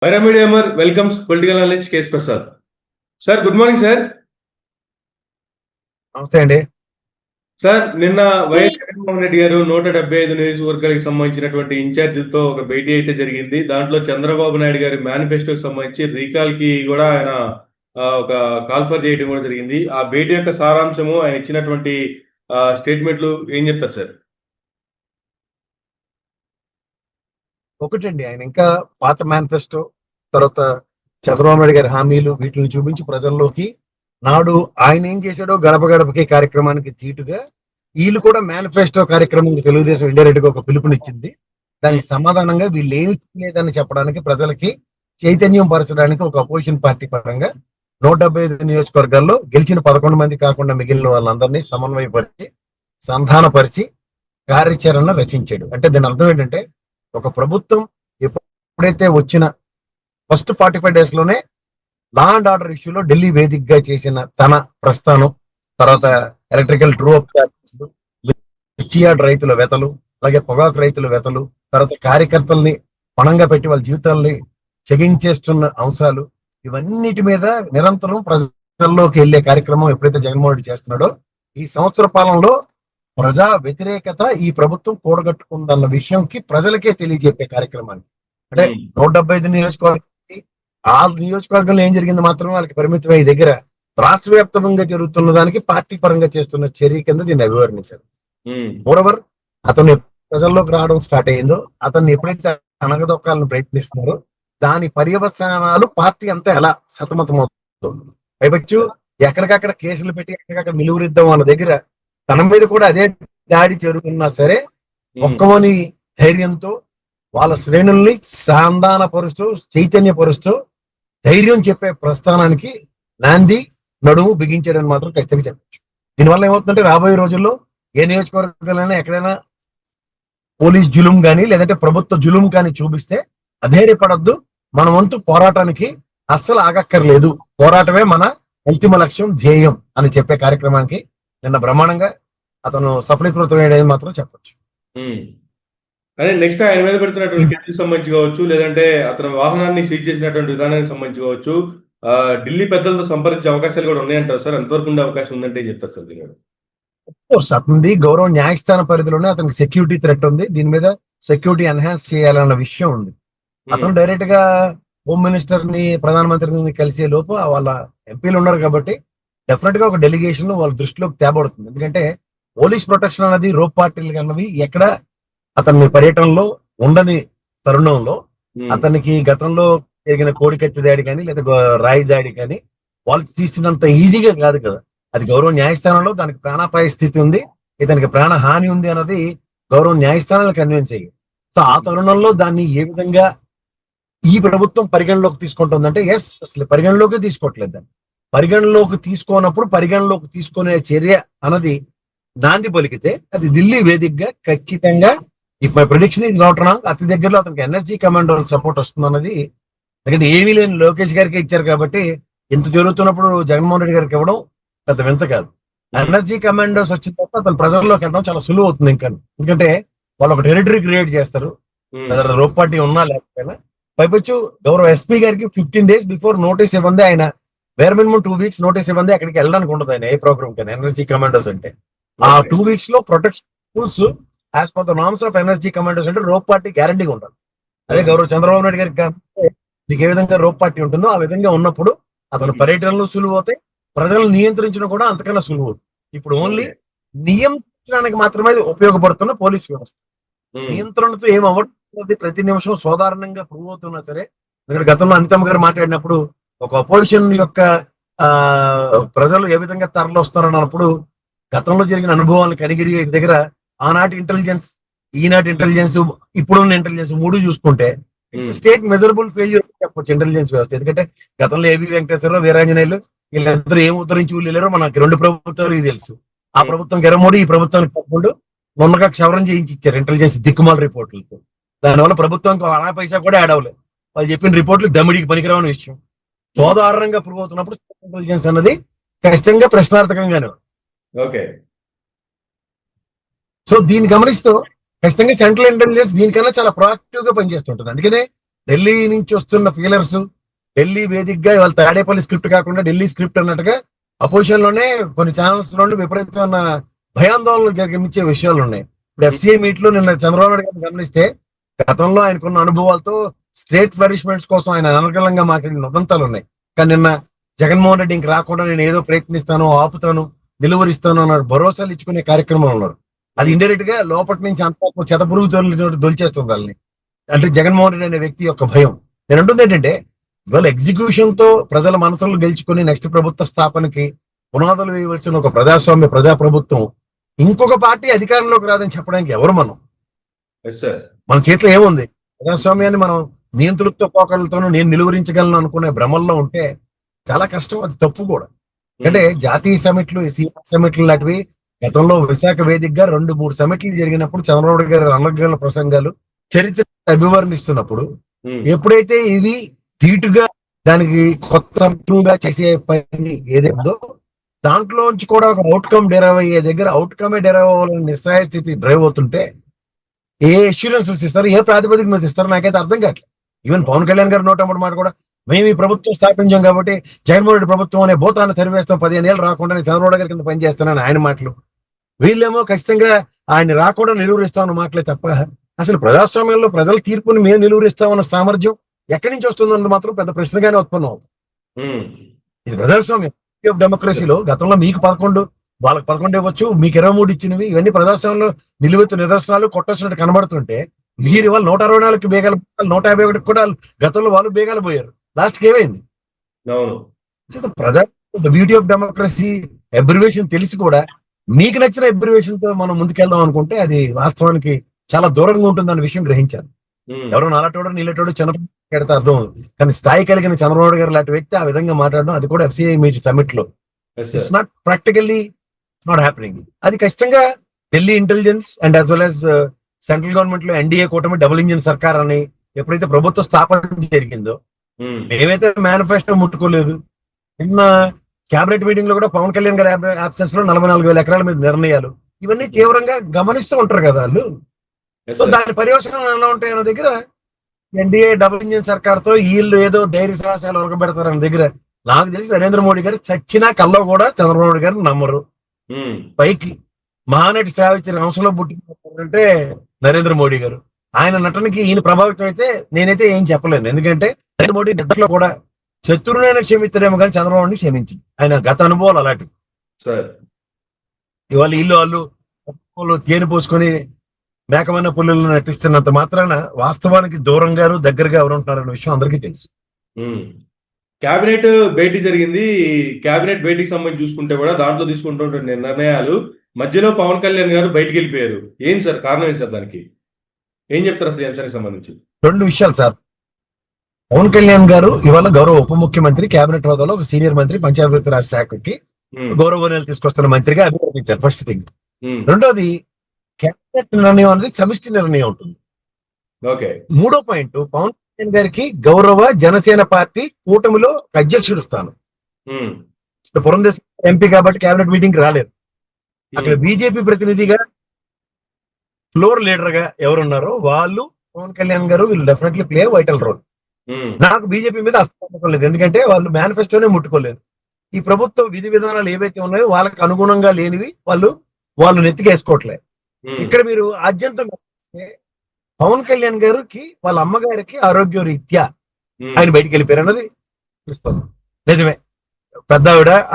Pyramid welcomes political analyst K. Prasad. Sir, good morning, sir. నమస్తే అండి. Sir, నిన్న YS Jaganmohan Reddy గారు 175 నియోజకవర్గాలకు సంబంధించినటువంటి ఇన్ఛార్జీలతో ఒక భేటీ అయితే జరిగింది. దాంట్లో చంద్రబాబు నాయుడు గారి మేనిఫెస్టోకి సంబంధించి రీకాల్ కి కూడా ఆయన ఒక కాల్ఫర్ చేయడం కూడా జరిగింది. ఆ భేటీ యొక్క సారాంశము, ఆయన ఇచ్చినటువంటి స్టేట్మెంట్లు ఏం చెప్తారు సార్? ఒకటండి, ఆయన ఇంకా పాత మేనిఫెస్టో, తర్వాత చంద్రబాబు నాయుడు గారి హామీలు వీటిని చూపించి ప్రజల్లోకి నాడు ఆయన ఏం చేశాడో గడప గడపకి కార్యక్రమానికి తీటుగా వీళ్ళు కూడా మేనిఫెస్టో కార్యక్రమం తెలుగుదేశం ఇండైరెక్ట్ గా ఒక పిలుపునిచ్చింది. దానికి సమాధానంగా వీళ్ళు ఏమి లేదని చెప్పడానికి, ప్రజలకి చైతన్యం పరచడానికి ఒక అపోజిషన్ పార్టీ పరంగా 175 నియోజకవర్గాల్లో గెలిచిన 11 మంది కాకుండా మిగిలిన వాళ్ళందరినీ సమన్వయపరిచి సంధానపరిచి కార్యాచరణ రచించాడు. అంటే దీని అర్థం ఏంటంటే, ఒక ప్రభుత్వం ఎప్పుడైతే వచ్చిన ఫస్ట్ 45 days లోనే లా అండ్ ఆర్డర్ ఇష్యూలో ఢిల్లీ వేదికగా చేసిన తన ప్రస్థానం, తర్వాత ఎలక్ట్రికల్ డ్రూ అప్ చార్జెస్, మిర్చి యార్డ్ రైతుల వెతలు, అలాగే పొగాకు రైతుల వెతలు, తర్వాత కార్యకర్తల్ని పణంగా పెట్టి వాళ్ళ జీవితాల్ని చెగించేస్తున్న అంశాలు, ఇవన్నిటి మీద నిరంతరం ప్రజల్లోకి వెళ్లే కార్యక్రమం ఎప్పుడైతే జగన్మోహన్ రెడ్డి చేస్తున్నాడో, ఈ సంవత్సర పాలనలో ప్రజా వ్యతిరేకత ఈ ప్రభుత్వం కూడగట్టుకుందన్న విషయంకి ప్రజలకే తెలియజెప్పే కార్యక్రమాన్ని, అంటే 175 నియోజకవర్గాలకి ఆ నియోజకవర్గంలో ఏం జరిగింది మాత్రమే వాళ్ళకి పరిమితమై దగ్గర రాష్ట్ర వ్యాప్తంగా జరుగుతున్న దానికి పార్టీ పరంగా చేస్తున్న చర్య కింద దీన్ని అభివర్ణించారు. మోరవర్ అతను ప్రజల్లోకి రావడం స్టార్ట్ అయ్యిందో, అతన్ని ఎప్పుడైతే అనగదొక్కాలని ప్రయత్నిస్తున్నారో దాని పర్యవసానాలు పార్టీ అంతా ఎలా సతమతమవుతుంది. పైపచ్చు ఎక్కడికక్కడ కేసులు పెట్టి ఎక్కడికక్కడ నిలువరిద్దాం అన్న దగ్గర తన మీద కూడా అదే దాడి జరుగుతున్నా సరే ఒక్కవని ధైర్యంతో వాళ్ళ శ్రేణుల్ని సంధానపరుస్తూ చైతన్యపరుస్తూ ధైర్యం చెప్పే ప్రస్థానానికి నాంది నడుము బిగించడం మాత్రం ఖచ్చితంగా చెప్పచ్చు. దీనివల్ల ఏమవుతుందంటే, రాబోయే రోజుల్లో ఏ నియోజకవర్గాలైనా ఎక్కడైనా పోలీస్ జులుం కానీ లేదంటే ప్రభుత్వ జులుం కానీ చూపిస్తే అధైర్యపడద్దు, మన వంతు పోరాటానికి అస్సలు ఆగక్కర్లేదు, పోరాటమే మన అంతిమ లక్ష్యం ధ్యేయం అని చెప్పే కార్యక్రమానికి నిన్న బ్రహ్మాండంగా అతను సఫలీకృతమయ్యేది మాత్రం చెప్పచ్చు. కానీ నెక్స్ట్ ఆయన మీద పెడుతున్నటువంటి కేసుకు సంబంధించి కావచ్చు, లేదంటే అతని వాహనాన్ని సీజ్ చేసినటువంటి విధానానికి సంబంధించి కావచ్చు, ఢిల్లీ పెద్దలతో సంప్రదించే అవకాశాలు కూడా ఉన్నాయంటారు సార్. ఎంతవరకు ఉండే అవకాశం ఉందంటే చెప్తారు సార్ దీని? అతనిది గౌరవ న్యాయస్థాన పరిధిలోనే అతనికి సెక్యూరిటీ థ్రెట్ ఉంది, దీని మీద సెక్యూరిటీ ఎన్హాన్స్ చేయాలన్న విషయం ఉంది. అతను డైరెక్ట్ గా హోమ్ మినిస్టర్ ని ప్రధానమంత్రిని కలిసే లోపు వాళ్ళ ఎంపీలు ఉన్నారు కాబట్టి డెఫినెట్ గా ఒక డెలిగేషన్ వాళ్ళ దృష్టిలోకి తేబడుతుంది. ఎందుకంటే పోలీస్ ప్రొటెక్షన్ అనేది రోప్ పార్టీలు అన్నవి ఎక్కడ అతని పర్యటనలో ఉండని తరుణంలో అతనికి గతంలో జరిగిన కోడికత్తి దాడి కానీ లేదా రాయి దాడి కానీ వాళ్ళు తీసినంత ఈజీగా కాదు కదా. అది గౌరవ న్యాయస్థానంలో దానికి ప్రాణాపాయ స్థితి ఉంది, ఇతనికి ప్రాణ హాని ఉంది అన్నది గౌరవ న్యాయస్థానాలు కన్విన్స్ అయ్యి. సో ఆ తరుణంలో దాన్ని ఏ విధంగా ఈ ప్రభుత్వం పరిగణలోకి తీసుకుంటుందంటే, అసలు పరిగణలోకి తీసుకోవట్లేదు. దాన్ని పరిగణలోకి తీసుకోనప్పుడు పరిగణలోకి తీసుకునే చర్య అన్నది నాంది పలికితే అది ఢిల్లీ వేదికగా ఖచ్చితంగా, if my prediction is not wrong, అతి దగ్గరలో అతనికి ఎన్ఎస్జీ కమాండో సపోర్ట్ వస్తుంది అన్నది. ఎందుకంటే ఏమీ లేని లోకేష్ గారికి ఇచ్చారు కాబట్టి ఇంత జరుగుతున్నప్పుడు జగన్మోహన్ రెడ్డి గారికి ఇవ్వడం పెద్ద వింత కాదు. ఎన్ఎస్జీ కమాండోస్ వచ్చిన తర్వాత అతను ప్రజల్లోకి వెళ్ళడం చాలా సులువు అవుతుంది. ఇంకా ఎందుకంటే వాళ్ళు ఒక టెరిటరీ క్రియేట్ చేస్తారు, రోప్ పార్టీ ఉన్నా లేకపోయినా. పైపచ్చు గౌరవ ఎస్పీ గారికి 15 days బిఫోర్ నోటీస్ ఇవ్వండి, ఆయన వేర్ మినిమం 2 weeks నోటీస్ ఇవ్వండి అక్కడికి వెళ్ళడానికి ఉండదు ఆయన ఏ ప్రోగ్రామ్ కైనా. ఎన్ఎస్జీ కమాండోస్ అంటే ఆ 2 weeks లో protection rules as per the norms of NSG commandos అంటే రోప్ పార్టీ గ్యారంటీగా ఉండాలి. అదే గౌరవ చంద్రబాబు నాయుడు గారికి మీకు ఏ విధంగా రోప్ పార్టీ ఉంటుందో ఆ విధంగా ఉన్నప్పుడు అతను పర్యటనలు సులువు అవుతాయి, ప్రజలను నియంత్రించడం కూడా అంతకన్నా సులువు అవుతుంది. ఇప్పుడు ఓన్లీ నియంత్రించడానికి మాత్రమే ఉపయోగపడుతున్న పోలీస్ వ్యవస్థ, నియంత్రణతో ఏం అవ్వట్లేదు. ప్రతి నిమిషం సాధారణంగా ప్రూవ్ అవుతున్నా సరే, ఇక్కడ గతంలో అనితమ్మ గారు మాట్లాడినప్పుడు ఒక అపోజిషన్ యొక్క ప్రజలు ఏ విధంగా తరలి వస్తారన్నప్పుడు గతంలో జరిగిన అనుభవాలను కనిగిరి దగ్గర ఆనాటి ఇంటెలిజెన్స్, ఈనాటి ఇంటెలిజెన్స్, ఇప్పుడున్న ఇంటెలిజెన్స్ మూడు చూసుకుంటే స్టేట్ మెజరబుల్ ఫెయిల్యూర్ చెప్పొచ్చు ఇంటెలిజెన్స్ వ్యవస్థ. ఎందుకంటే గతంలో ఏబి వెంకటేశ్వరరావు, వీరాంజనేయులు వీళ్ళిద్దరూ ఏం ఉద్ధరించి వెళ్ళారో మనకి 2 ప్రభుత్వాలు తెలుసు. ఆ ప్రభుత్వం గెరమోడి ఈ ప్రభుత్వానికి తప్పకుండా మొన్నగా క్షవరం చేయించి ఇచ్చారు ఇంటెలిజెన్స్ దిక్కుమాల రిపోర్టులతో. దానివల్ల ప్రభుత్వానికి అనా పైసా కూడా యాడ్ అవ్వలేదు. వాళ్ళు చెప్పిన రిపోర్ట్లు దమ్మిడికి పనికిరావని విషయం సోదారణంగా ప్రూవ్ అవుతున్నప్పుడు ఇంటెలిజెన్స్ అన్నది ఖచ్చితంగా ప్రశ్నార్థకంగానే. ఓకే, సో దీన్ని గమనిస్తూ ఖచ్చితంగా సెంట్రల్ ఇంటెలిజెన్స్ దీనికన్నా చాలా ప్రొయాక్టివ్ గా పనిచేస్తుంటుంది. అందుకనే ఢిల్లీ నుంచి వస్తున్న ఫీలర్స్, ఢిల్లీ వేదికగా ఇవాళ తాడేపల్లి స్క్రిప్ట్ కాకుండా ఢిల్లీ స్క్రిప్ట్ అన్నట్టుగా అపోజిషన్ లోనే కొన్ని ఛానల్స్ లోనే విపరీతమైన భయాందోళనలు జరిగించే విషయాలు ఉన్నాయి. ఇప్పుడు ఎఫ్సిఐ మీట్ లో నిన్న చంద్రబాబు నాయుడు గారిని గమనిస్తే గతంలో ఆయనకున్న అనుభవాలతో స్టేట్ ఫ్లరిష్మెంట్స్ కోసం ఆయన అనర్గళంగా మాట్లాడిన ఉదంతాలు ఉన్నాయి. కానీ నిన్న జగన్మోహన్ రెడ్డి ఇంక రాకుండా నేను ఏదో ప్రయత్నిస్తాను, ఆపుతాను, నిలువరిస్తాను అన్న భరోసాలు ఇచ్చుకునే కార్యక్రమం ఉన్నారు. అది ఇండైరెక్ట్ గా లోపటి నుంచి అంతా చెతపురుగు దొలిచేస్తుంది వాళ్ళని. అంటే జగన్మోహన్ రెడ్డి అనే వ్యక్తి యొక్క భయం. నేను అంటుంది ఏంటంటే ఇవాళ ఎగ్జిక్యూషన్ తో ప్రజల మనసులు గెలుచుకుని నెక్స్ట్ ప్రభుత్వ స్థాపనకి పునాదులు వేయవలసిన ఒక ప్రజాస్వామ్య ప్రజాప్రభుత్వం ఇంకొక పార్టీ అధికారంలోకి రాదని చెప్పడానికి ఎవరు మనం? మన చేతిలో ఏముంది? ప్రజాస్వామ్యాన్ని మనం నియంత్రణతో పోకడలతోనూ నేను నిలువరించగలను అనుకునే భ్రమల్లో ఉంటే చాలా కష్టం. అది తప్పు కూడా. అంటే జాతీయ సమిట్లు, సమిట్లు లాంటివి గతంలో విశాఖ వేదికగా 2-3 సమిట్లు జరిగినప్పుడు చంద్రబాబు గారి అనర్గళ ప్రసంగాలు చరిత్ర అభివర్ణిస్తున్నప్పుడు ఎప్పుడైతే ఇవి ధీటుగా దానికి కొత్తగా చేసే పని ఏదేందో దాంట్లోంచి కూడా ఒక అవుట్కమ్ డెరైవ్ అయ్యే దగ్గర అవుట్కమే డెరైవ్ అవ్వాలని నిస్సహాయ స్థితి డ్రైవ్ అవుతుంటే ఏ అష్యూరెన్సెస్ ఇస్తారు, ఏ ప్రాతిపదిక మీద ఇస్తారు నాకైతే అర్థం కావట్లేదు. ఈవెన్ పవన్ కళ్యాణ్ గారు నోటమ్మడి మాట కూడా మేము ఈ ప్రభుత్వం స్థాపించాం కాబట్టి జగన్మోహన్ రెడ్డి ప్రభుత్వం అనే భూతాన్ని తరివేస్తాం, 15 ఏళ్ళు రాకుండా నేను చంద్రబాబు గారి కింద పనిచేస్తున్నాను ఆయన మాటలు. వీళ్ళేమో ఖచ్చితంగా ఆయన రాకుండా నిలువరిస్తామన్న మాటలే తప్ప అసలు ప్రజాస్వామ్యంలో ప్రజల తీర్పుని మేము నిలువరిస్తామన్న సామర్థ్యం ఎక్కడి నుంచి వస్తుందన్నది మాత్రం పెద్ద ప్రశ్నగానే ఉత్పన్నం అవుతుంది. ఇది ప్రజాస్వామ్యం ఆఫ్ డెమోక్రసీలో గతంలో మీకు 11, వాళ్ళకి 11 ఇవ్వచ్చు, మీకు 23 ఇచ్చినవి, ఇవన్నీ ప్రజాస్వామ్యంలో నిలువెత్తు నిదర్శనాలు కొట్టొచ్చినట్టు కనబడుతుంటే మీరు ఇవాళ 164 బేగాలు, 151 కూడా గతంలో వాళ్ళు బేగాలు పోయారు. లాస్ట్కి ఏమైంది? ప్రజా బ్యూటీ ఆఫ్ డెమోక్రసీ అబ్రివేషన్ తెలిసి కూడా మీకు నచ్చిన అబ్రివేషన్ తో మనం ముందుకెళ్దాం అనుకుంటే అది వాస్తవానికి చాలా దూరంగా ఉంటుందన్న విషయం గ్రహించాలి. ఎవరో నాలటోడు నీలటోడు చిన్నపెడితే అర్థం అవుతుంది. కానీ స్థాయి కలిగిన చంద్రబాబు గారు లాంటి వ్యక్తి ఆ విధంగా మాట్లాడడం, అది కూడా ఎఫ్సిఐ మీట్ సమిట్ లో it's not practically not happening. అది ఖచ్చితంగా Delhi intelligence and as well as central government లో ఎన్డీఏ కూటమి డబుల్ ఇంజిన్ సర్కార్ అని ఎప్పుడైతే ప్రభుత్వ స్థాపన జరిగిందో మేమైతే మేనిఫెస్టో ముట్టుకోలేదు. నిన్న క్యాబినెట్ మీటింగ్ లో కూడా పవన్ కళ్యాణ్ గారి అబ్సెన్స్ లో 44,000 ఎకరాల మీద నిర్ణయాలు ఇవన్నీ తీవ్రంగా గమనిస్తూ ఉంటారు కదా వాళ్ళు. సో దాని పర్యవసనం ఎలా ఉంటాయి అన్న దగ్గర ఎన్డీఏ డబుల్ ఇంజిన్ సర్కార్ తో వీళ్ళు ఏదో ధైర్య సాహసాలు ఉరకబెడతారన్న దగ్గర నాకు తెలిసి నరేంద్ర మోడీ గారు చచ్చినా కల్లో కూడా చంద్రబాబు నాయుడు గారిని నమ్మరు. పైకి మహానటి సావిత్రి అంశంలో పుట్టినంటే నరేంద్ర మోడీ గారు, ఆయన నటనకి ఈయన ప్రభావితం అయితే నేనైతే ఏం చెప్పలేను. ఎందుకంటే నరేంద్ర మోడీ నిద్రలో కూడా శత్రువునైనా క్షమిస్తాడేమో కానీ చంద్రబాబుని క్షమించింది. ఆయన గత అనుభవాలు అలాంటివి. ఇవాళ ఇల్లు వాళ్ళు తేనె పోసుకొని మేకమైన పుల్లలు నటిస్తున్నంత మాత్రాన వాస్తవానికి దూరంగారు దగ్గరగా ఎవరు ఉంటున్నారన్న విషయం అందరికీ తెలుసు. కేబినెట్ భేటీ జరిగింది. కేబినెట్ భేటీకి సంబంధించి చూసుకుంటే కూడా దాంట్లో తీసుకుంటున్న నిర్ణయాలు మధ్యలో పవన్ కళ్యాణ్ గారు బయటికి వెళ్ళిపోయారు. ఏం సార్ కారణం? ఏంటి సార్ దానికి? ఏం చెప్తారు అసలు ఈ అంశానికి సంబంధించి? 2 విషయాలు సార్. పవన్ కళ్యాణ్ గారు ఇవాళ గౌరవ ఉప ముఖ్యమంత్రి, కేబినెట్ హోదాలో ఒక సీనియర్ మంత్రి, పంచాయతీ రాజ్ శాఖకి గౌరవ తీసుకొస్తున్న మంత్రిగా అభివర్ణించారు. First thing. రెండోది కేబినెట్ నిర్ణయం అనేది సమిష్టి నిర్ణయం ఉంటుంది. మూడో పాయింట్, పవన్ కళ్యాణ్ గారికి గౌరవ జనసేన పార్టీ కూటమిలో అధ్యక్షుడు స్థానం. పురంధేశ్వరి ఎంపీ కాబట్టి కేబినెట్ మీటింగ్ రాలేదు. అక్కడ బీజేపీ ప్రతినిధిగా ఫ్లోర్ లీడర్ గా ఎవరున్నారో వాళ్ళు పవన్ కళ్యాణ్ గారు will definitely play vital role. నాకు బీజేపీ మీద అస్తం లేదు, ఎందుకంటే వాళ్ళు మేనిఫెస్టోనే ముట్టుకోలేదు. ఈ ప్రభుత్వ విధి విధానాలు ఏవైతే ఉన్నాయో వాళ్ళకి అనుగుణంగా లేనివి వాళ్ళు నెత్తికేసుకోవట్లేదు. ఇక్కడ మీరు ఆద్యంతం పవన్ కళ్యాణ్ గారికి వాళ్ళ అమ్మగారికి ఆరోగ్య రీత్యా ఆయన బయటికి వెళ్ళిపోయారు అన్నది చూస్తుంది. నిజమే, పెద్ద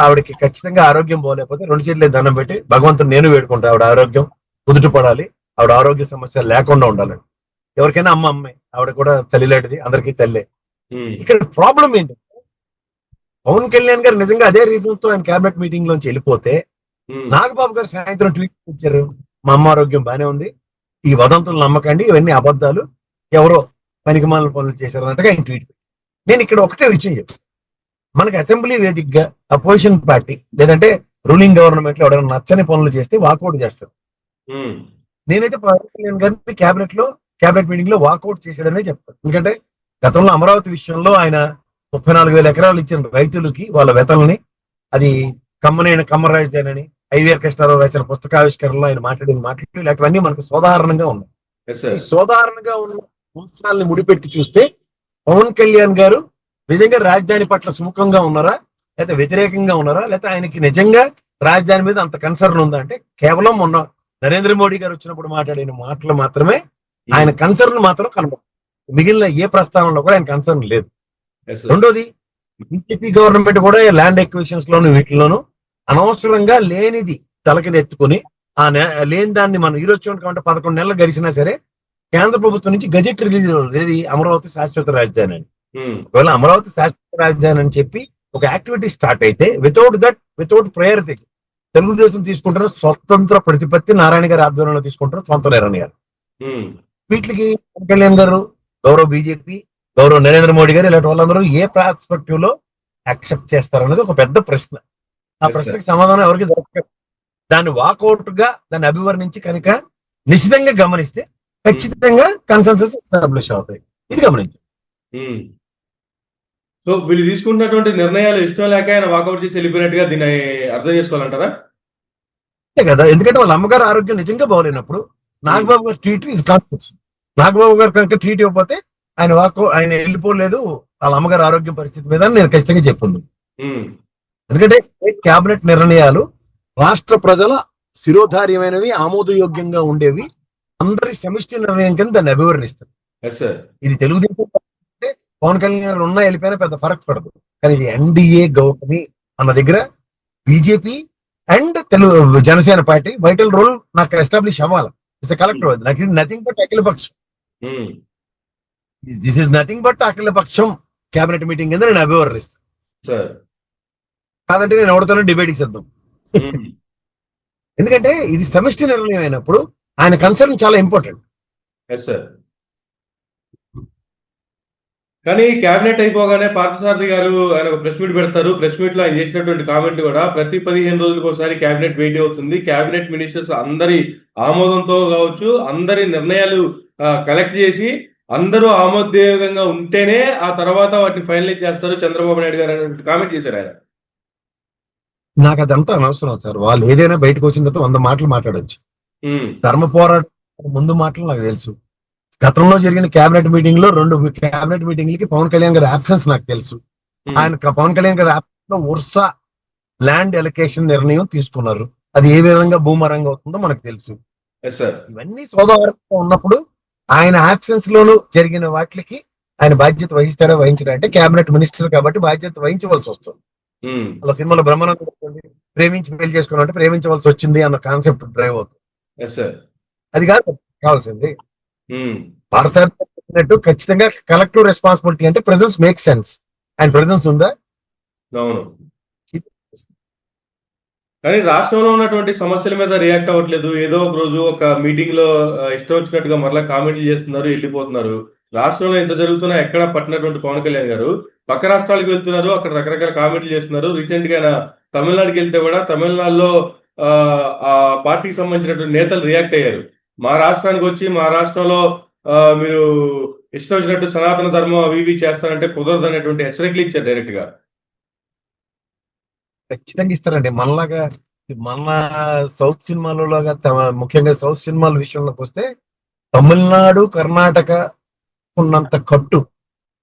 ఆవిడకి ఖచ్చితంగా ఆరోగ్యం పోలేకపోతే 2 చేతులే దండం పెట్టి భగవంతుని నేను వేడుకుంటా ఆవిడ ఆరోగ్యం కుదుట పడాలి, ఆవిడ ఆరోగ్య సమస్యలు లేకుండా ఉండాలని. ఎవరికైనా అమ్మే, ఆవిడ కూడా తల్లిలాంటిది, అందరికీ తల్లే. ఇక్కడ ప్రాబ్లం ఏంటంటే పవన్ కళ్యాణ్ గారు నిజంగా అదే రీజన్ తో ఆయన కేబినెట్ మీటింగ్ లోంచి వెళ్ళిపోతే నాగబాబు గారు సాయంత్రం ట్వీట్ ఇచ్చారు, మా అమ్మ ఆరోగ్యం బానే ఉంది, ఈ వదంతులు నమ్మకండి, ఇవన్నీ అబద్ధాలు, ఎవరో పనికిమాలిన పనులు చేశారు అన్నట్టుగా ఆయన ట్వీట్. నేను ఇక్కడ ఒకటే విషయం చెప్తాను, మనకి అసెంబ్లీ వేదికగా అపోజిషన్ పార్టీ లేదంటే రూలింగ్ గవర్నమెంట్ లో ఎవరైనా నచ్చని పనులు చేస్తే వాకౌట్ చేస్తారు. నేనైతే పవన్ కళ్యాణ్ గారిని కేబినెట్ మీటింగ్ లో వాకౌట్ చేశాడనే చెప్తాను. ఎందుకంటే గతంలో అమరావతి విషయంలో ఆయన 34,000 ఎకరాలు ఇచ్చిన రైతులకి వాళ్ళ వెతల్ని, అది కమ్మరాజుదేనని ఐవీఆర్ కృష్ణారావు రాసిన పుస్తకావిష్కరణలో ఆయన మాట్లాడిన మాటలు ఇలాంటివన్నీ మనకు సోదాహరణంగా ఉన్నాయి. ఈ సోదాహరణంగా ఉన్న అంశాలని ముడిపెట్టి చూస్తే పవన్ కళ్యాణ్ గారు నిజంగా రాజధాని పట్ల సుముఖంగా ఉన్నారా, లేకపోతే వ్యతిరేకంగా ఉన్నారా, లేకపోతే ఆయనకి నిజంగా రాజధాని మీద అంత కన్సర్న్ ఉందా అంటే కేవలం మొన్న నరేంద్ర మోడీ గారు వచ్చినప్పుడు మాట్లాడిన మాటలు మాత్రమే ఆయన కన్సర్న్ మాత్రం కనబడుతుంది. మిగిలిన ఏ ప్రస్తావనలో కూడా ఆయన కన్సర్న్ లేదు. Yes sir. రెండోది, బీజేపీ గవర్నమెంట్ కూడా ల్యాండ్ ఎక్విజిషన్స్ లోను వీటిలోను అనవసరంగా లేనిది తలకిని ఎత్తుకుని లేని దాన్ని మనం ఈరోజు చూడకుండా 11 నెలలు గడిచినా సరే కేంద్ర ప్రభుత్వం నుంచి గజెట్ రిలీజ్ ఏది అమరావతి శాశ్వత రాజధాని అని. ఒకవేళ అమరావతి శాశ్వత రాజధాని అని చెప్పి ఒక యాక్టివిటీ స్టార్ట్ అయితే వితౌట్ ప్రయారిటీ తెలుగుదేశం తీసుకుంటున్న స్వతంత్ర ప్రతిపత్తి నారాయణ గారి ఆధ్వర్యంలో తీసుకుంటున్న సొంత నిర్ణయాలు. వీటికి పవన్ కళ్యాణ్ గారు, గౌరవ బీజేపీ, గౌరవ నరేంద్ర మోడీ గారు ఇలాంటి వాళ్ళందరూ ఏ ప్రాస్పెక్టివ్ లో యాక్సెప్ట్ చేస్తారనేది ఒక పెద్ద ప్రశ్న. ఆ ప్రశ్నకి సమాధానం ఎవరికి దొరకదు. దాన్ని వాకౌట్ గా దాన్ని అభివర్ణించి కనుక నిశ్చితంగా గమనిస్తే ఖచ్చితంగా కన్సెన్సస్ ఎస్టాబ్లిష్ అవుతాయి. ఇది గమనించండి. సో వీళ్ళు తీసుకున్నటువంటి నిర్ణయాలు ఇష్టం లేక ఆయన వాకౌట్ చేసి వెళ్ళిపోయినట్టుగా దీన్ని అర్థం చేసుకోవాలంటారా? అంతే కదా, ఎందుకంటే వాళ్ళ అమ్మగారు ఆరోగ్యం నిజంగా బాగోలేనప్పుడు నాగబాబు గారు ట్రీట్ ఈజ్ కాన్ఫిడెన్స్. నాగబాబు గారు కనుక ట్రీట్ ఇవ్వకపోతే ఆయన వెళ్ళిపోలేదు వాళ్ళ అమ్మగారు ఆరోగ్యం పరిస్థితి మీద నేను ఖచ్చితంగా చెప్పింది. ఎందుకంటే కేబినెట్ నిర్ణయాలు రాష్ట్ర ప్రజల శిరోధార్యమైనవి, ఆమోదయోగ్యంగా ఉండేవి, అందరి సమిష్టి నిర్ణయం కింద దాన్ని అభివర్ణిస్తారు. ఇది తెలుగుదేశం అంటే పవన్ కళ్యాణ్ గారు ఉన్నా వెళ్ళిపోయినా పెద్ద ఫరక్ పడదు. కానీ ఇది ఎన్డీఏ గవర్నమెంట్ అన్న దగ్గర BJP and Janasena party vital role నాకు ఎస్టాబ్లిష్ అవ్వాలి. It's collector. నాకు ఇది నథింగ్ బట్ అఖిలపక్షం. దిస్ ఈస్ నథింగ్ బట్ అఖిలపక్షం కేబినెట్ మీటింగ్ కింద నేను అభివర్ణిస్తాను. కాదంటే నేను ఎవరితోనో డిబేట్ ఇస్తాం. ఎందుకంటే ఇది సమిష్టి నిర్ణయం అయినప్పుడు ఆయన కన్సర్న్ చాలా ఇంపార్టెంట్. కానీ క్యాబినెట్ అయిపోగానే పార్థసారథి గారు ఆయన ఒక ప్రెస్ మీట్ పెడతారు. ప్రెస్ మీట్ లో ఆయన చేసినటువంటి కామెంట్లు కూడా ప్రతి 15 రోజులకు ఒకసారి క్యాబినెట్ భేటీ అవుతుంది. క్యాబినెట్ మినిస్టర్స్ అందరి ఆమోదంతో కావచ్చు, అందరి నిర్ణయాలు కలెక్ట్ చేసి అందరూ ఆమోదయోగంగా ఉంటేనే ఆ తర్వాత వాటిని ఫైనలైజ్ చేస్తారు చంద్రబాబు నాయుడు గారు అనే కామెంట్ చేశారు ఆయన. నాకు అదంతా అనవసరం సార్. వాళ్ళు ఏదైనా బయటకు వచ్చిన తర్వాత 100 మాటలు మాట్లాడొచ్చు. ధర్మ పోరాటం ముందు మాటలు నాకు తెలుసు. గతంలో జరిగిన కేబినెట్ మీటింగ్ లో 2 కేబినెట్ మీటింగ్లకి పవన్ కళ్యాణ్ గారి అబ్సెన్స్ నాకు తెలుసు. ఆయన పవన్ కళ్యాణ్ గారి అబ్సెన్స్ లో వరుస ల్యాండ్ ఎలకేషన్ నిర్ణయం తీసుకున్నారు. అది ఏ విధంగా భూమరంగా అవుతుందో మనకు తెలుసు. ఇవన్నీ సోదవరంగా ఉన్నప్పుడు ఆయన అబ్సెన్స్ లోను జరిగిన వాటికి ఆయన బాధ్యత వహిస్తాడా వహించడా అంటే కేబినెట్ మినిస్టర్ కాబట్టి బాధ్యత వహించవలసి వస్తుంది. అలా సినిమాలో బ్రహ్మానందం ప్రేమించి పెళ్లి చేసుకున్నా అంటే ప్రేమించవలసి వచ్చింది అన్న కాన్సెప్ట్ డ్రైవ్ అవుతుంది. అది కాదు కావాల్సింది. పార్థసారథి ఖచ్చితంగా కలెక్టివ్ రెస్పాన్సిబిలిటీ అంటే ప్రెజెన్స్ మేక్ సెన్స్. ఆయన ప్రెజెన్స్ ఉందా? కానీ రాష్ట్రంలో ఉన్నటువంటి సమస్యల మీద రియాక్ట్ అవ్వట్లేదు. ఏదో ఒక రోజు ఒక మీటింగ్ లో ఇష్టం వచ్చినట్టుగా మరలా కామెంట్లు చేస్తున్నారు, వెళ్ళిపోతున్నారు. రాష్ట్రంలో ఎంత జరుగుతున్నా ఎక్కడ పట్టినటువంటి పవన్ కళ్యాణ్ గారు పక్క రాష్ట్రాలకు వెళ్తున్నారు, అక్కడ రకరకాల కామెంట్లు చేస్తున్నారు. రీసెంట్ గా తమిళనాడుకి వెళ్తే కూడా తమిళనాడులో ఆ పార్టీకి సంబంధించినటువంటి నేతలు రియాక్ట్ అయ్యారు. మా రాష్ట్రానికి వచ్చి మా రాష్ట్రంలో మీరు ఇష్టం వచ్చినట్టు సనాతన ధర్మం అవి ఇవి చేస్తారంటే కుదరదు అనేటువంటి హెచ్చరికలు ఇచ్చారు డైరెక్ట్ గా. ఖచ్చితంగా ఇస్తారండి. మనలాగా మన సౌత్ సినిమాలో ముఖ్యంగా సౌత్ సినిమాల విషయంలోకి వస్తే తమిళనాడు, కర్ణాటక ఉన్నంత కట్టు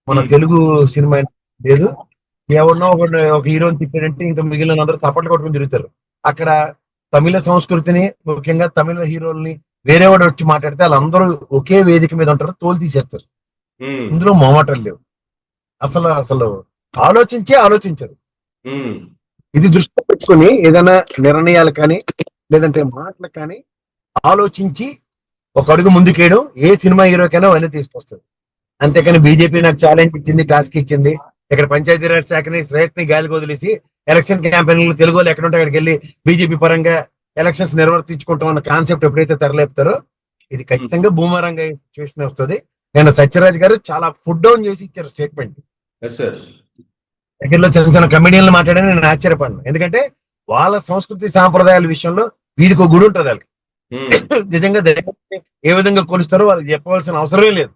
మన తెలుగు సినిమా లేదు. ఎవరినో ఒక హీరోని తిప్పాడంటే ఇంకా మిగిలిన అందరూ చప్పట్లు కొట్టుకుని తిరుగుతారు. అక్కడ తమిళ సంస్కృతిని, ముఖ్యంగా తమిళ హీరోల్ని వేరేవాడు వచ్చి మాట్లాడితే వాళ్ళందరూ ఒకే వేదిక మీద ఉంటారు, తోలు తీసేస్తారు. ఇందులో మొమాటలు లేవు. అసలు ఆలోచించరు. ఇది దృష్టిలో పెట్టుకుని ఏదైనా నిర్ణయాలు కానీ లేదంటే మాటలు కానీ ఆలోచించి ఒక అడుగు ముందుకేయడం ఏ సినిమా హీరోకైనా అవన్నీ తీసుకొస్తుంది. అంతేకాని బీజేపీ నాకు ఛాలెంజ్ ఇచ్చింది, టాస్క్ ఇచ్చింది, ఇక్కడ పంచాయతీరాజ్ శాఖని స్ట్రైట్ ని గాలికి వదిలేసి ఎలక్షన్ క్యాంపెయిన్లు తెలుగు వాళ్ళు ఎక్కడుంటే అక్కడికి వెళ్ళి బీజేపీ పరంగా ఎలక్షన్స్ నిర్వర్తించుకుంటాం అన్న కాన్సెప్ట్ ఎప్పుడైతే తెరలేపుతారో ఇది ఖచ్చితంగా భూమరంగా సిచ్యువేషన్ వస్తుంది. నేను సత్యరాజ్ గారు చాలా ఫుడ్ డౌన్ చేసి ఇచ్చారు స్టేట్మెంట్. దగ్గరలో చిన్న చిన్న కమెడియన్లు మాట్లాడని నేను ఆశ్చర్యపడ్డాను. ఎందుకంటే వాళ్ళ సంస్కృతి సాంప్రదాయాల విషయంలో వీధికి ఒక గుడి ఉంటుంది. వాళ్ళకి నిజంగా ఏ విధంగా కొలుస్తారో వాళ్ళకి చెప్పవలసిన అవసరమే లేదు.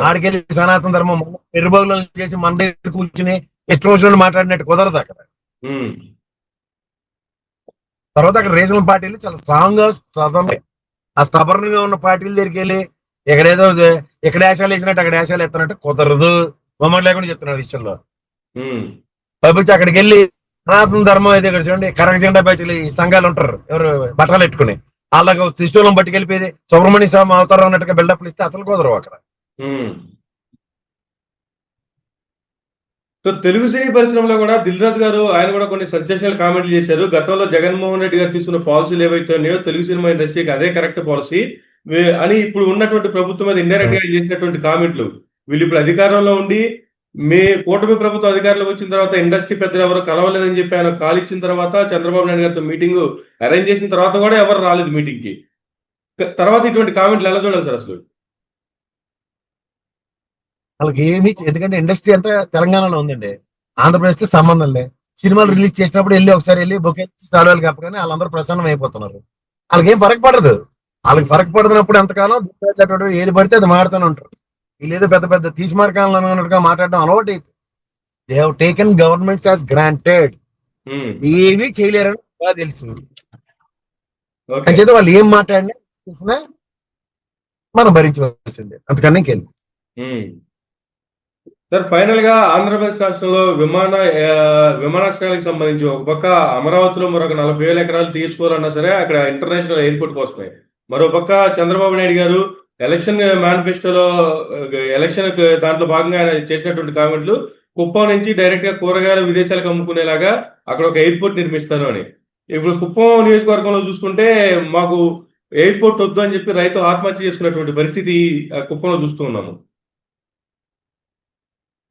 ఆడికెళ్ళి సనాతన ధర్మం నిర్భాగులను చేసి మన దగ్గర కూర్చుని ఎస్ట్రోషన్ మాట్లాడినట్టు కుదరదు అక్కడ. తర్వాత అక్కడ రీజనల్ పార్టీలు చాలా స్ట్రాంగ్ గా ఆ స్టబర్న్ గా ఉన్న పార్టీల దగ్గరికి వెళ్ళి ఎక్కడేదో ఎక్కడ వేషాలు వేసినట్టు అక్కడ వేషాలు ఎత్తనట్టు కుదరదు. మొమ్మటి లేకుండా చెప్తున్నారు ఈ విషయంలో. ఉమ్, పైపించి అక్కడికి వెళ్ళి సనాతన ధర్మం అయితే ఇక్కడ చూడండి కరక జెండా బ్యాచ్లు ఈ సంఘాలు ఉంటారు ఎవరు బట్టలు పెట్టుకుని వాళ్ళకి త్రిశూలం పట్టుకెళ్ళిపోయేది సుబ్రహ్మణ్య స్వామి అవతారం అన్నట్టుగా బిల్డప్లు ఇస్తే అసలు కుదరవు అక్కడ. ఉమ్. సో తెలుగు సినీ పరిశ్రమలో కూడా దిల్ రాజు గారు ఆయన కూడా కొన్ని సజెషనల్ కామెంట్లు చేశారు. గతంలో జగన్మోహన్ రెడ్డి గారు తీసుకున్న పాలసీలు ఏవైతే ఉన్నాయో తెలుగు సినిమా ఇండస్ట్రీకి అదే కరెక్ట్ పాలసీ అని ఇప్పుడు ఉన్నటువంటి ప్రభుత్వం మీద ఇండైరెక్ట్ గా చేసినటువంటి కామెంట్లు. వీళ్ళు ఇప్పుడు అధికారంలో ఉండి కూటమి ప్రభుత్వం అధికారంలోకి వచ్చిన తర్వాత ఇండస్ట్రీ పెద్దలు ఎవరు కలవలేదని చెప్పి ఆయన కాల్ ఇచ్చిన తర్వాత చంద్రబాబు నాయుడు గారితో మీటింగ్ అరేంజ్ చేసిన తర్వాత కూడా ఎవరు రాలేదు మీటింగ్ కి. తర్వాత ఇటువంటి కామెంట్లు ఎలా చూడాలి సార్ అసలు? వాళ్ళకి ఏమి ఎందుకంటే ఇండస్ట్రీ అంతా తెలంగాణలో ఉందండి, ఆంధ్రప్రదేశ్ తో సంబంధం లే. సినిమాలు రిలీజ్ చేసినప్పుడు ఒకసారి వెళ్ళి బొకే సాలవాళ్ళు కప్పగానే వాళ్ళందరూ ప్రసన్నం అయిపోతున్నారు. వాళ్ళకి ఏం ఫరక్ పడదు. వాళ్ళకి ఫరక్ పడుతున్నప్పుడు ఎంతకాలం ఏది పడితే అది మాడుతూనే ఉంటారు. వీళ్ళు ఏదో పెద్ద పెద్ద తీసిమార్కాలను అన్నట్టుగా మాట్లాడడం అలవాటు. They have taken governments as granted. ఏమీ చేయలేరని బాగా తెలుసు. అంచేత వాళ్ళు ఏం మాట్లాడినా చూసినా మనం భరించవలసిందే, అంతకన్నా ఇంకెళ్ళి. సార్ ఫైనల్ గా ఆంధ్రప్రదేశ్ రాష్ట్రంలో విమానాశ్రయాలకు సంబంధించి ఒక పక్క అమరావతిలో మరొక 40,000 ఎకరాలు తీసుకోవాలన్నా సరే అక్కడ ఇంటర్నేషనల్ ఎయిర్పోర్ట్ కోసమే. మరో పక్క చంద్రబాబు నాయుడు గారు ఎలక్షన్ మేనిఫెస్టోలో ఎలక్షన్ దాంట్లో భాగంగా ఆయన చేసినటువంటి కామెంట్లు కుప్పం నుంచి డైరెక్ట్ గా కూరగాయలు విదేశాలకు అమ్ముకునేలాగా అక్కడ ఒక ఎయిర్పోర్ట్ నిర్మిస్తాను అని. ఇప్పుడు కుప్పం నియోజకవర్గంలో చూసుకుంటే మాకు ఎయిర్పోర్ట్ వద్దు అని చెప్పి రైతు ఆత్మహత్య చేసుకున్నటువంటి పరిస్థితి కుప్పంలో చూస్తూ ఉన్నాము.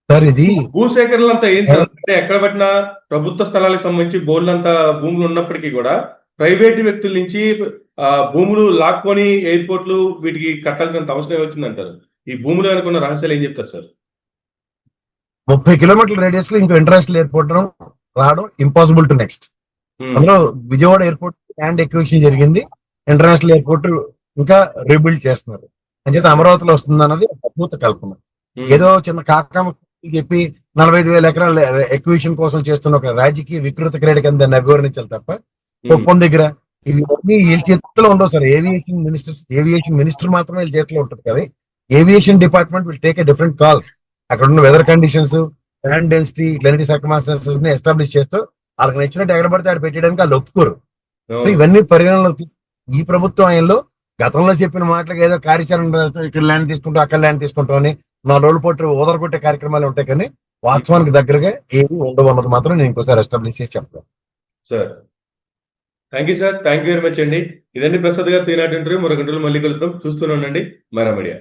సార్ ఇది భూసేకరణలు అంతా ఏం సార్ అంటే ఎక్కడ పట్టినా ప్రభుత్వ స్థలాలకు సంబంధించి బోర్డులంతా భూములు ఉన్నప్పటికీ కూడా ప్రైవేటు వ్యక్తుల నుంచి భూములు లాక్కొని ఎయిర్పోర్ట్లు వీటికి కట్టాల్సినంత అవసరం వచ్చిందంటారు. ఈ భూములు అనుకున్న రహస్యాలు ఏం చెప్తారు సార్? 30 కిలోమీటర్ల రేడియస్ లో ఇంకో ఇంటర్నేషనల్ ఎయిర్పోర్ట్ రావడం ఇంపాసిబుల్ టు నెక్స్ట్. అందులో విజయవాడ ఎయిర్పోర్ట్ ల్యాండ్ ఎక్విజిషన్ జరిగింది, ఇంటర్నేషనల్ ఎయిర్పోర్ట్ ఇంకా రీబిల్డ్ చేస్తున్నారు. అంచేత అమరావతిలో వస్తుంది అన్నది అద్భుత కల్పన. ఏదో చిన్న కాకమ్మ చెప్పి 45,000 ఎకరాల ఎక్విజిషన్ కోసం చేస్తున్న ఒక రాజకీయ వికృత క్రీడ కింద అభివర్ణించాలి తప్ప కుప్పం దగ్గర ఇవన్నీ వీళ్ళ చేతిలో ఉండవు సార్. ఏవియేషన్ మినిస్టర్ మాత్రమే వీళ్ళ చేతిలో ఉంటుంది కదా. Aviation department will take a different calls. అక్కడ ఉన్న వెదర్ కండిషన్స్, ల్యాండ్ డెన్సిటీ, ఇట్లాంటి సర్కమ్స్టాన్సెస్ ని ఎస్టాబ్లిష్ చేస్తూ వాళ్ళకి నచ్చినట్టు ఎక్కడ పడితే ఆడ పెట్టడానికి వాళ్ళు ఒప్పుకోరు. సో ఇవన్నీ పరిగణనలో ఈ ప్రభుత్వం ఆయనలో గతంలో చెప్పిన మాటలకు ఏదో కార్యాచరణ ఇక్కడ ల్యాండ్ తీసుకుంటాం అక్కడ ల్యాండ్ తీసుకుంటాం అని 4 రోజుల పాటు ఓదరగొట్టే కార్యక్రమాలు ఉంటాయి, కానీ వాస్తవానికి దగ్గరగా ఏమి ఉండవు అన్నది మాత్రం నేను ఇంకోసారి ఎస్టాబ్లిష్ చేసి చెప్తాను sir. Thank you sir, thank you very much అండి. ఇదండి ప్రసాద్ గారు తీనాటి ఇంటర్వ్యూ. మరొక గంటలు మళ్ళీ కలుద్దాం. చూస్తూనే ఉండండి మైరా మీడియా.